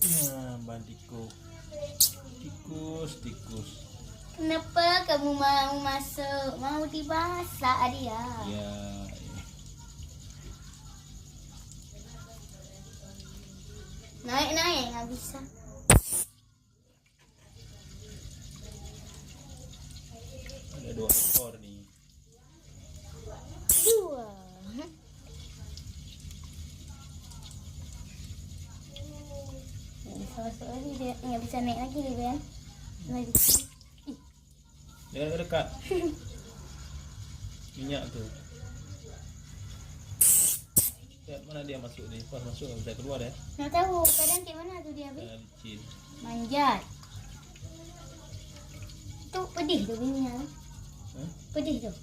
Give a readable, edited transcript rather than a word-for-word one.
Nah, bandiku. Tikus. Kenapa kamu mau masuk? Mau dibasak dia? Ya. Naik nggak bisa. Ada 2 ekor nih. 2. Nggak bisa masuk lagi dia, nggak bisa naik lagi dia Ben. Lagi. Dekat. Minyak tuh. Lihat mana dia masuk nih. Pas masuk nggak bisa keluar ya. Nggak tahu kadang kayak mana tuh dia Ben. Licin. Manjat. Itu pedih tuh bunyinya. Hah? Pedih tuh.